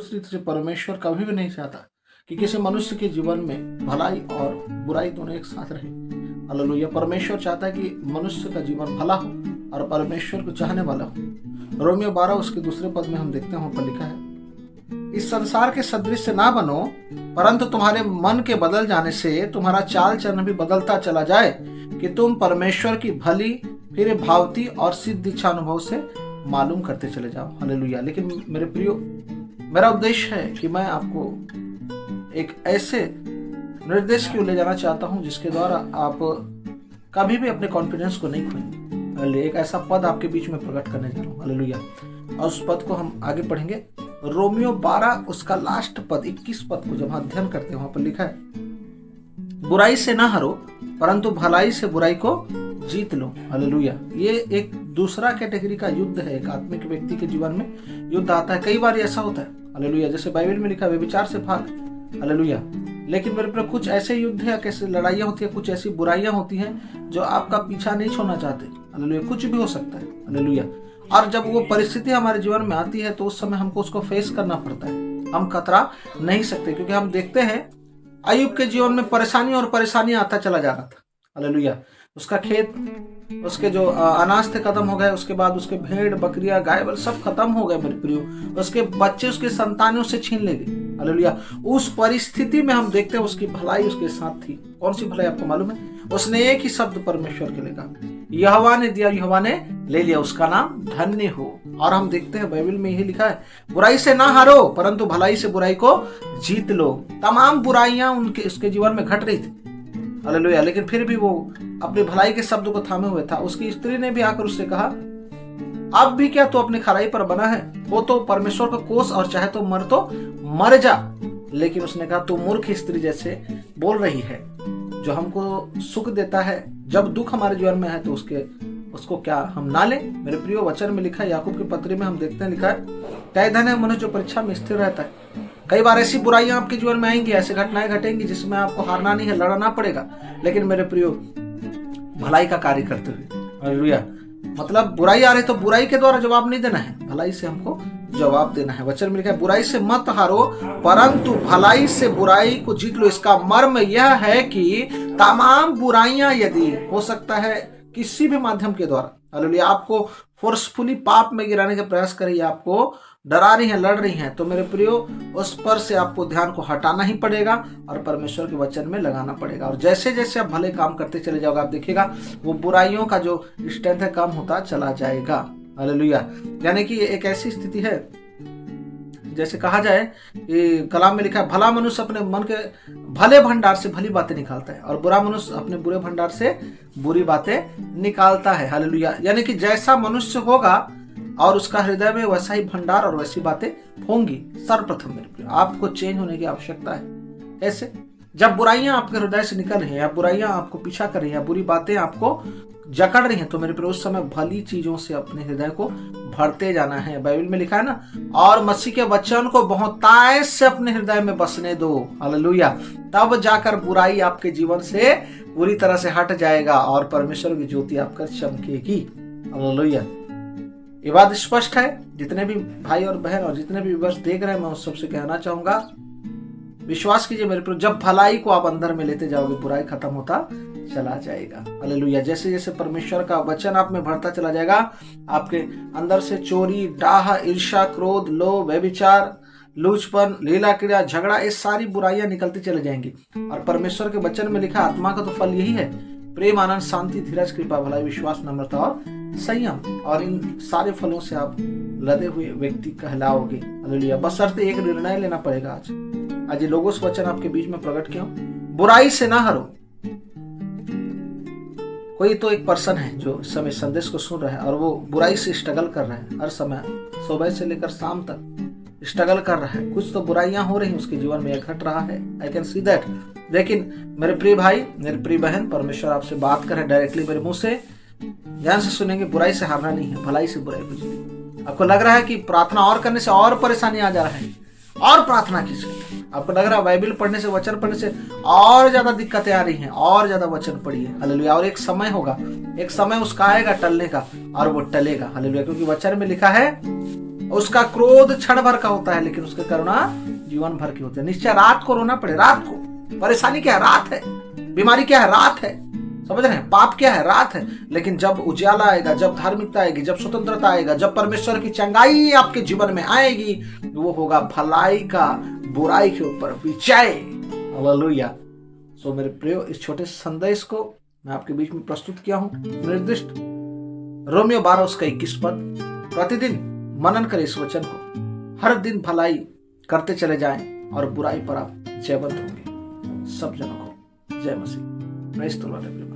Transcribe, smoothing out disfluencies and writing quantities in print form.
उस रीति से परमेश्वर कभी भी नहीं चाहता कि किसी मनुष्य के जीवन में भलाई और बुराई दोनों एक साथ रहे। हालेलुया। परमेश्वर चाहता है कि मनुष्य का जीवन भला हो और परमेश्वर को चाहने वाला हो। रोमियो 12 उसके दूसरे पद में हम देखते हैं, वहां पर लिखा है, इस संसार के सदृश से ना बनो, परंतु तुम्हारे मन के बदल जाने से तुम्हारा चाल चलन भी बदलता चला जाए कि तुम परमेश्वर की भली फिर भावती और सिद्ध इच्छा अनुभव से मालूम करते चले जाओ। हालेलुया। लेकिन मेरे प्रियो, मेरा उद्देश्य है कि मैं आपको एक ऐसे निर्देश की ओर ले जाना चाहता हूं जिसके द्वारा आप कभी भी अपने कॉन्फिडेंस को नहीं खोएंगे। एक ऐसा पद आपके बीच में प्रकट करने जा रहा हूं। हालेलुया। और उस पद को हम आगे पढ़ेंगे। रोमियो 12 उसका लास्ट पद 21 पद को जब अध्ययन करते हैं, वहां पर लिखा है, बुराई से ना हारो परंतु भलाई से बुराई को जीत लो। हालेलुया। ये एक दूसरा कैटेगरी का युद्ध है। एक आत्मिक व्यक्ति के जीवन में युद्ध आता है। कई बार ऐसा होता है। हालेलुया। जैसे बाइबल में लिखा है, व्यभिचार से भाग। हालेलुया। लेकिन मेरे पर कुछ ऐसे युद्ध है, कैसे लड़ाइयाँ होती है, कुछ ऐसी बुराइयां होती हैं जो आपका पीछा नहीं छोड़ना चाहते। हालेलुया। कुछ भी हो सकता है। हालेलुया। और जब वो परिस्थिति हमारे जीवन में आती है तो उस समय हमको उसको फेस करना पड़ता है। हम कतरा नहीं सकते, क्योंकि हम देखते हैं अय्यूब के जीवन में परेशानी और परेशानी आता चला जा रहा था। हालेलुया। उसका खेत, उसके जो अनाज थे खत्म हो गए, उसके बाद उसके भेड़ बकरियां गाय बैल सब खत्म हो गए मेरे प्रियो। उसके बच्चे, उसके संतानें उससे छीन ले गए। हालेलुया। उस परिस्थिति में हम देखते हैं उसकी भलाई उसके साथ थी। कौन सी भलाई आपको मालूम है? उसने एक ही शब्द परमेश्वर के लिए कहा, यहोवा ने दिया यहोवा ने ले लिया, उसका नाम धन्य हो। और हम देखते हैं बाइबल में यही लिखा है, बुराई से ना हारो परंतु भलाई से बुराई को जीत लो। तमाम बुराइयां उसके जीवन में घट रही थी। हालेलुया। लेकिन फिर भी वो अपनी भलाई के शब्द को थामे हुए था। उसकी स्त्री ने भी आकर उससे कहा, अब भी क्या तू अपनी खराई पर बना है? वो तो परमेश्वर का कोस और चाहे तो मर जा। लेकिन उसने कहा, तू मूर्ख स्त्री जैसे बोल रही है। जो हमको सुख देता है, जब दुख हमारे जीवन में है तो उसको क्या हम ना ले? मेरे प्रियो, वचन में लिखा है, याकूब के पत्री में हम देखते हैं लिखा है, क्या धन है मनुष्य जो परीक्षा में स्थिर रहता है। कई बार ऐसी बुराइयां आपके जीवन में आएंगी, ऐसी घटनाएं घटेंगी जिसमें आपको हारना नहीं है, लड़ना पड़ेगा। लेकिन मेरे प्रियो, भलाई का कार्य करते हुए। हालेलुया। मतलब बुराई आ रही तो बुराई के द्वारा जवाब नहीं देना है, भलाई से हमको जवाब देना है। वचन में लिखा है, बुराई से मत हारो परंतु भलाई से बुराई को जीत लो। इसका मर्म यह है कि तमाम बुराइयां यदि हो सकता है किसी भी माध्यम के द्वारा, हालेलुया, आपको फोर्सफुली पाप में गिराने का प्रयास कर रही है, आपको डरा रही है, लड़ रही हैं, तो मेरे प्रियो, उस पर से आपको ध्यान को हटाना ही पड़ेगा और परमेश्वर के वचन में लगाना पड़ेगा। और जैसे जैसे आप भले काम करते चले जाओगे, आप देखिएगा वो बुराइयों का जो स्ट्रेंथ है कम होता चला जाएगा। हालेलुया। यानी कि एक ऐसी स्थिति है, जैसे कहा जाए कि कलाम में लिखा है, भला मनुष्य अपने मन के भले भंडार से भली बातें निकालता है और बुरा मनुष्य अपने बुरे भंडार से बुरी बातें निकालता है। हालेलुया। यानी कि जैसा मनुष्य होगा और उसका हृदय में वैसा ही भंडार और वैसी बातें होंगी। सर्वप्रथम मेरे प्रिय, आपको चेंज होने की आवश्यकता है। कैसे? जब बुराइयां आपके हृदय से निकल रही हैं या बुराइयां आपको पीछा कर रही हैं, बुरी बातें आपको जकड़ रही हैं, तो मेरे प्रिय उस समय भली चीजों से अपने हृदय को भरते जाना है। बाइबल में लिखा है ना, और मसीह के वचन को बहुतायत से अपने हृदय में बसने दो। हालेलुया। तब जाकर बुराई आपके जीवन से पूरी तरह से हट जाएगा और परमेश्वर की ज्योति आपका चमकेगी। हालेलुया। ये बात स्पष्ट है। जितने भी भाई और बहन और जितने भी व्यूअर्स देख रहे हैं, मैं उस सबसे कहना चाहूंगा, विश्वास कीजिए मेरे पर, जब भलाई को आप अंदर में लेते जाओगे, बुराई खत्म होता चला जाएगा। हालेलुया। जैसे जैसे परमेश्वर का वचन आप में भरता चला जाएगा, आपके अंदर से चोरी, डाह, ईर्ष्या, क्रोध, लोभ, व्यभिचार, लूचपन, लीला क्रिया, झगड़ा, ये सारी बुराइयां निकलती चली जाएंगी। और परमेश्वर के वचन में लिखा, आत्मा का तो फल यही है, प्रेम, आनंद, शांति, धीरज, कृपा, भलाई, विश्वास, नम्रता और संयम। और इन सारे फलों से आप लदे हुए व्यक्ति कहलाओगे। हालेलुया। बशर्ते एक निर्णय लेना पड़ेगा। आज ये लोगोस वचन आपके बीच में प्रकट क्यों? बुराई से ना हारो। कोई तो एक पर्सन है जो इस समय संदेश को सुन रहा है और वो बुराई से स्ट्रगल कर रहा है। हर समय सुबह से लेकर शाम तक स्ट्रगल कर रहा है। कुछ तो बुराइयां हो रही हैं उसके जीवन में, घट रहा है। I can see that. लेकिन मेरे प्रिय भाई, मेरे प्रिय बहन, परमेश्वर आपसे बात कर रहे हैं डायरेक्टली मेरे मुंह से। ध्यान से सुनेंगे, बुराई से हारना नहीं है, भलाई से बुराई को जीतना। आपको लग रहा है कि प्रार्थना और करने से और परेशानी आ जा रहा है, और प्रार्थना कीजिए। आपको लग रहा है बाइबल पढ़ने से, वचन पढ़ने से और ज्यादा दिक्कतें आ रही हैं, और ज्यादा वचन पढ़िए। हालेलुया। और एक समय होगा, एक समय उसका आएगा टलने का, और वो टलेगा। हालेलुया। क्योंकि वचन में लिखा है, उसका क्रोध क्षण भर का होता है, लेकिन उसकी करुणा जीवन भर की होती है। निश्चय रात को रोना पड़े, रात को। परेशानी क्या है? रात है। बीमारी क्या है? रात है। समझ रहे हैं? पाप क्या है? रात है। लेकिन जब उजाला आएगा, जब धार्मिकता आएगी, जब स्वतंत्रता आएगा, जब परमेश्वर की चंगाई आपके जीवन में आएगी, वो होगा भलाई का बुराई के ऊपर विजय। हालेलुया। सो मेरे प्रियो, इस छोटे संदेश को मैं आपके बीच में प्रस्तुत किया हूं। निर्दिष्ट रोमियो 12:21 पद। प्रतिदिन मनन करें इस वचन को, हर दिन भलाई करते चले जाएं और बुराई पर आप जयवंत होंगे। सब जनों को जय मसीह। Praise the Lord.